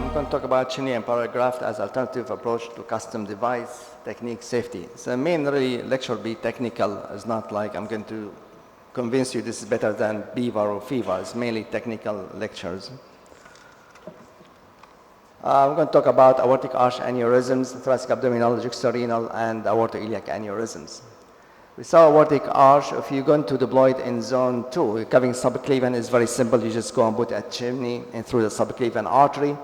I'm going to talk about chimney and power graft as alternative approach to custom device technique safety. So main really lecture be technical. It's not like I'm going to convince you this is better than BEVAR or FEVAR. It's mainly technical lectures. I'm going to talk about aortic arch aneurysms, thoracic abdominal, juxtarenal, and aortoiliac aneurysms. We saw aortic arch. If you're going to deploy it in zone 2, covering subclavian is very simple. You just go and put a chimney in through the subclavian artery.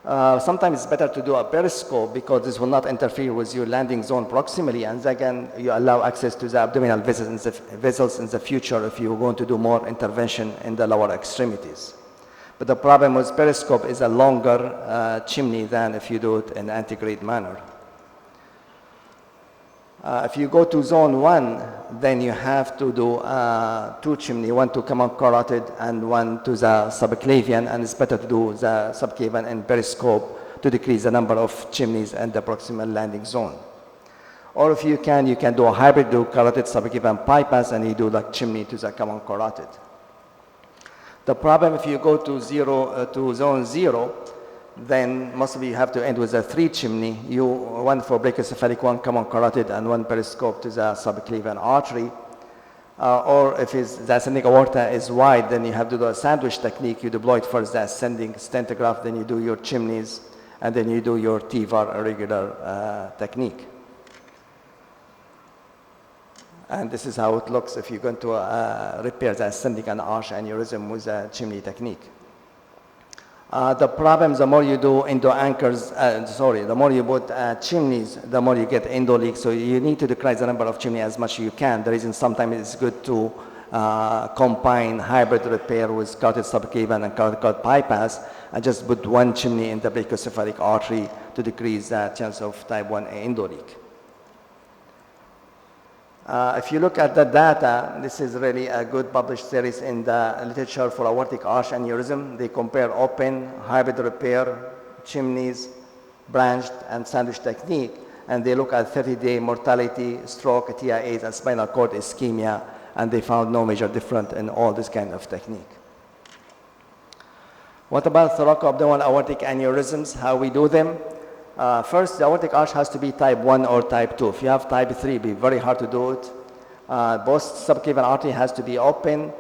Sometimes it's better to do a periscope because this will not interfere with your landing zone proximally, and again, you allow access to the abdominal vessels in the future if you're going to do more intervention in the lower extremities. But the problem with periscope is a longer chimney than if you do it in antegrade manner. If you go to zone 1, then you have to do 2 chimney, one to common carotid and one to the subclavian, and it's better to do the subclavian and periscope to decrease the number of chimneys and the proximal landing zone. Or if you can do a hybrid, do carotid subclavian bypass, and you do like chimney to the common carotid. The problem if you go to zone 0, then mostly you have to end with a 3 chimney, one for brachiocephalic, one common carotid, and one periscope to the subclavian artery. Or if the ascending aorta is wide, then you have to do a sandwich technique. You deploy it first the ascending stent graft, then you do your chimneys, and then you do your TVAR irregular technique. And this is how it looks if you're going to repair the ascending and arch aneurysm with a chimney technique. The problem, the more you do the more you put chimneys, the more you get endo leaks. So you need to decrease the number of chimneys as much as you can. The reason sometimes it's good to combine hybrid repair with carotid subclavian and carotid bypass, and just put 1 chimney in the brachiocephalic artery to decrease the chance of type 1A endo leak. If you look at the data, this is really a good published series in the literature for aortic arch aneurysm. They compare open, hybrid repair, chimneys, branched, and sandwich technique, and they look at 30-day mortality, stroke, TIAs, and spinal cord ischemia, and they found no major difference in all this kind of technique. What about thoracoabdominal aortic aneurysms, how we do them? First, the aortic arch has to be type 1 or type 2. If you have type 3, it'll be very hard to do it. Both subclavian artery has to be open.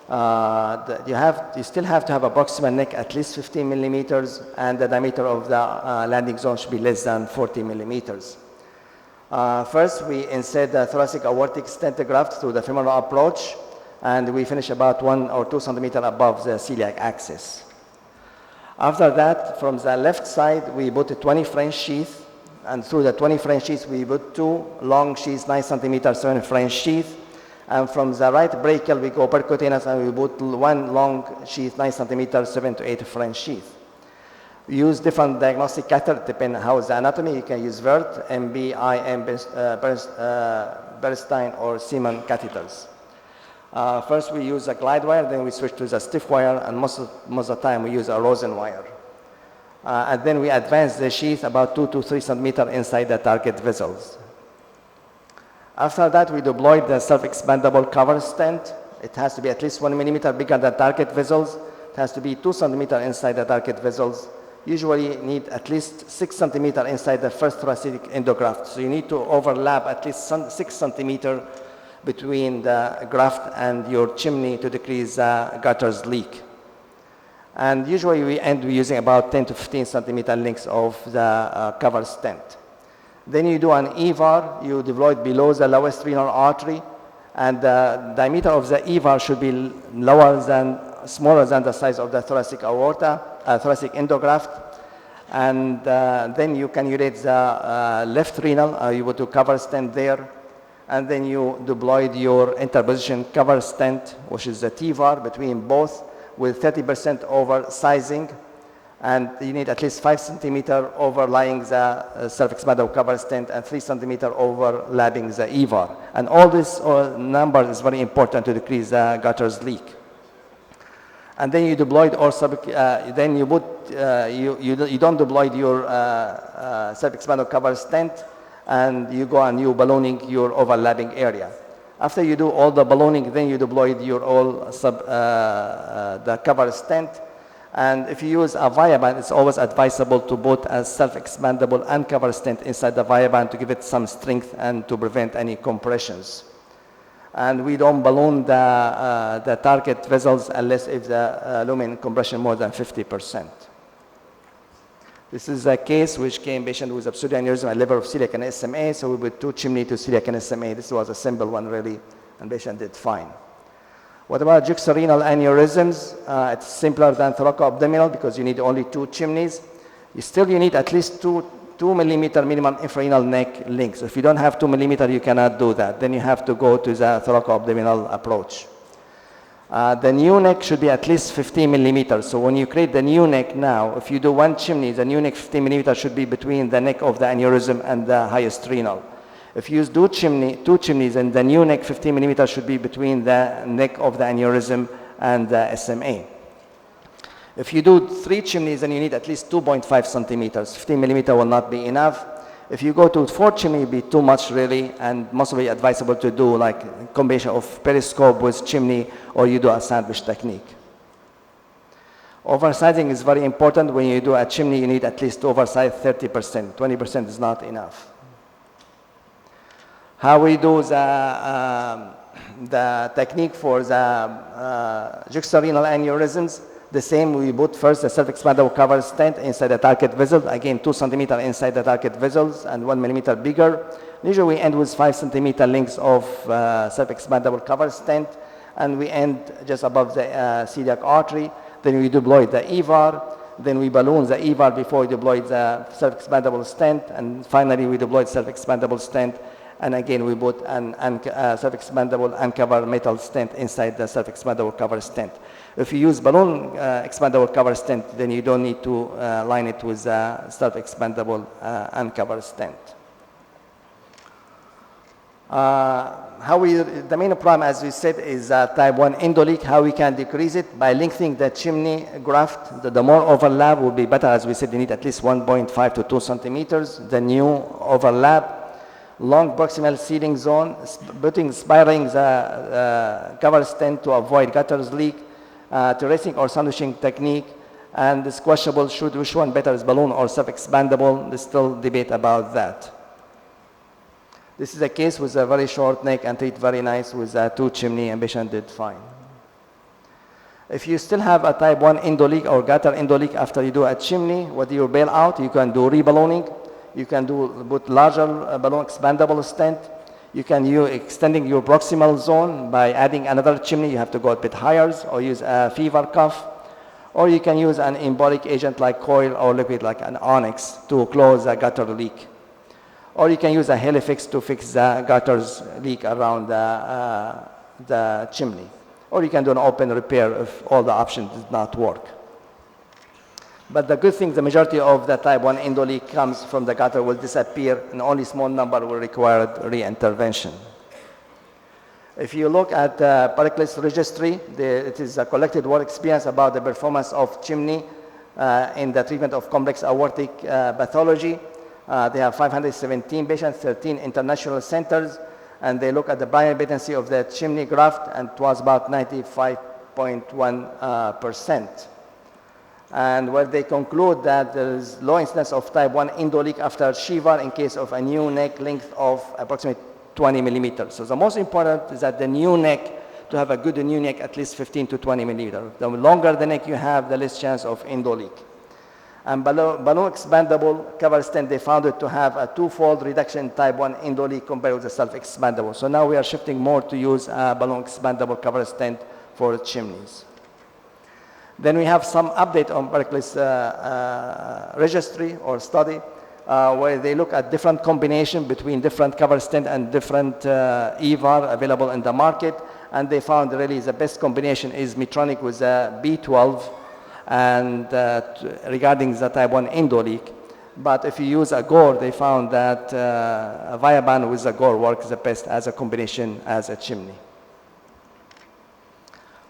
You still have to have a proximal neck at least 15 millimeters, and the diameter of the landing zone should be less than 40 millimeters. First, we insert the thoracic aortic stent graft through the femoral approach, and we finish about 1 or 2 centimeters above the celiac axis. After that, from the left side, we put a 20 French sheath, and through the 20 French sheaths, we put 2 long sheaths, 9 centimeters, 7 French sheath. And from the right brachial, we go percutaneous, and we put 1 long sheath, 9 centimeters, 7 to 8 French sheath. We use different diagnostic catheter, depending on how the anatomy. You can use VERT, MB, IM, Bernstein, or Seaman catheters. First we use a glide wire, then we switch to the stiff wire, and most of the time we use a Rosen wire. And then we advance the sheath about 2 to 3 centimeters inside the target vessels. After that, we deploy the self-expandable cover stent. It has to be at least 1 millimeter bigger than target vessels. It has to be 2 centimeters inside the target vessels. Usually you need at least 6 centimeters inside the first thoracic endograft. So you need to overlap at least 6 centimeters between the graft and your chimney to decrease gutters leak. And usually we end using about 10 to 15 centimeter lengths of the cover stent. Then you do an EVAR, you deploy it below the lowest renal artery, and the diameter of the EVAR should be smaller than the size of the thoracic aorta, thoracic endograft. And then you cannulate the left renal, you would do cover stent there. And then you deployed your interposition cover stent, which is the TVAR, between both with 30% oversizing, and you need at least 5 centimeters overlying the self-expandable cover stent and 3 centimeters overlapping the EVAR. And all this number is very important to decrease the gutters leak. And then you deployed then you don't deploy your self-expandable cover stent, and you go and you ballooning your overlapping area. After you do all the ballooning, then you deploy your the cover stent, And if you use a Viaband, it's always advisable to put a self-expandable uncover stent inside the Viaband to give it some strength and to prevent any compressions. And we don't balloon the target vessels unless if the lumen compression more than 50%. This is a case which came patient with a pseudoaneurysm at level of celiac and SMA, so we put 2 chimney to celiac and SMA. This was a simple one really, and patient did fine. What about juxtarenal aneurysms? It's simpler than thoracoabdominal because you need only 2 chimneys. You need at least 2 millimeter minimum infrarenal neck length. So if you don't have 2 millimeter, you cannot do that. Then you have to go to the thoracoabdominal approach. The new neck should be at least 15 millimeters. So when you create the new neck now, if you do 1 chimney, the new neck 15 millimeters should be between the neck of the aneurysm and the highest renal. If you do 2 chimneys, and the new neck 15 millimeters should be between the neck of the aneurysm and the SMA. If you do 3 chimneys, then you need at least 2.5 centimeters. 15 millimeter will not be enough. If you go to 4 chimney, it'll be too much really, and mostly advisable to do like a combination of periscope with chimney, or you do a sandwich technique. Oversizing is very important. When you do a chimney, you need at least to oversize 30%. 20% is not enough. How we do the technique for the juxtarenal aneurysms, the same. We put first the self-expandable cover stent inside the target vessel, again 2 centimeters inside the target vessels and 1 millimeter bigger. Usually we end with 5 centimeter lengths of self-expandable cover stent, and we end just above the celiac artery. Then we deploy the EVAR, then we balloon the EVAR before we deploy the self-expandable stent, and finally we deploy self-expandable stent. And again, we put an self-expandable uncover metal stent inside the self-expandable cover stent. If you use balloon expandable cover stent, then you don't need to line it with a self-expandable uncover stent. The main problem, as we said, is type 1 endoleak. How we can decrease it? By lengthening the chimney graft. The more overlap will be better. As we said, you need at least 1.5 to 2 centimeters. The new overlap. Long proximal sealing zone, spiraling the cover stent to avoid gutters leak, terracing or sandwiching technique, and it's questionable which one better is balloon or self-expandable. There's still debate about that. This is a case with a very short neck and treat very nice with a 2 chimney, and patient did fine. If you still have a type 1 endoleak or gutter endoleak after you do a chimney, what you bail out, you can do reballooning. You can put larger balloon expandable stent. You can use extending your proximal zone by adding another chimney. You have to go a bit higher, or use a fever cuff. Or you can use an embolic agent like coil or liquid like an onyx to close a gutter leak. Or you can use a helifix to fix the gutters leak around the chimney. Or you can do an open repair if all the options did not work. But the good thing, the majority of the type 1 endoleak comes from the gutter will disappear, and only small number will require re-intervention. If you look at the Pericles registry, it is a collected work experience about the performance of chimney in the treatment of complex aortic pathology. They have 517 patients, 13 international centers, and they look at the primary patency of the chimney graft, and it was about 95.1%. And where they conclude that there is low incidence of type 1 endoleak after Shiva in case of a new neck length of approximately 20 millimeters. So the most important is that the new neck, to have a good new neck, at least 15 to 20 millimeters. The longer the neck you have, the less chance of endoleak. And balloon expandable cover stent, they found it to have a 2-fold reduction in type 1 endoleak compared with the self-expandable. So now we are shifting more to use a balloon expandable cover stent for chimneys. Then we have some update on Pericles registry or study where they look at different combination between different cover stent and different EVAR available in the market, and they found really the best combination is Medtronic with B12 and regarding the type 1 endoleak. But if you use a GORE, they found that a Viaband with a GORE works the best as a combination as a chimney.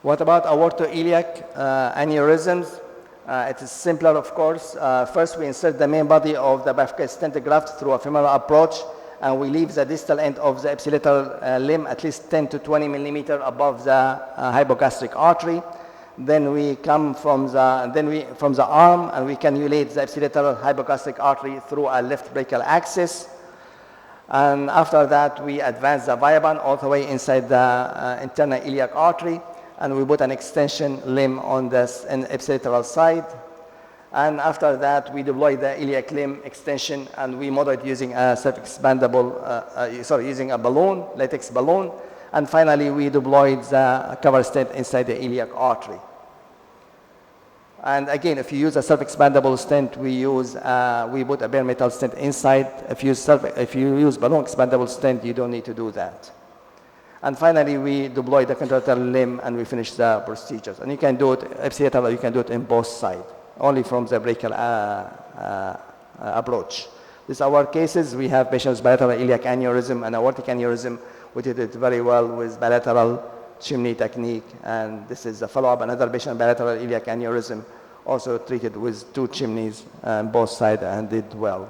What about aortoiliac aneurysms? It is simpler, of course. First, we insert the main body of the bifurcated stent graft through a femoral approach, and we leave the distal end of the ipsilateral limb at least 10 to 20 millimeters above the hypogastric artery. Then we come from the arm, and we cannulate the ipsilateral hypogastric artery through a left brachial axis. And after that, we advance the viaband all the way inside the internal iliac artery, and we put an extension limb on the ipsilateral side. And after that, we deploy the iliac limb extension, and we model it using a self-expandable, using a balloon, latex balloon. And finally, we deployed the cover stent inside the iliac artery. And again, if you use a self-expandable stent, we put a bare metal stent inside. If you use balloon expandable stent, you don't need to do that. And finally, we deploy the contralateral limb, and we finish the procedures. And you can do it ipsilateral, you can do it in both sides, only from the brachial approach. These are our cases. We have patients with bilateral iliac aneurysm and aortic aneurysm. We did it very well with bilateral chimney technique, and this is a follow-up. Another patient, bilateral iliac aneurysm, also treated with 2 chimneys on both sides and did well.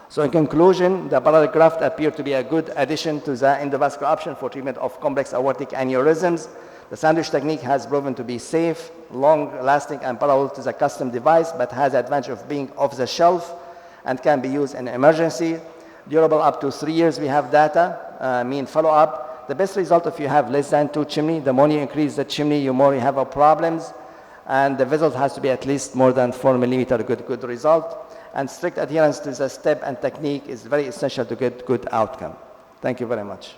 So in conclusion, the parallel graft appeared to be a good addition to the endovascular option for treatment of complex aortic aneurysms. The sandwich technique has proven to be safe, long-lasting, and parallel to the custom device, but has the advantage of being off the shelf and can be used in emergency. Durable up to 3 years, we have data, mean follow-up. The best result if you have less than 2 chimney. The more you increase the chimney, the more you have problems. And the vessel has to be at least more than 4 millimeter, good result. And strict adherence to the step and technique is very essential to get good outcome. Thank you very much.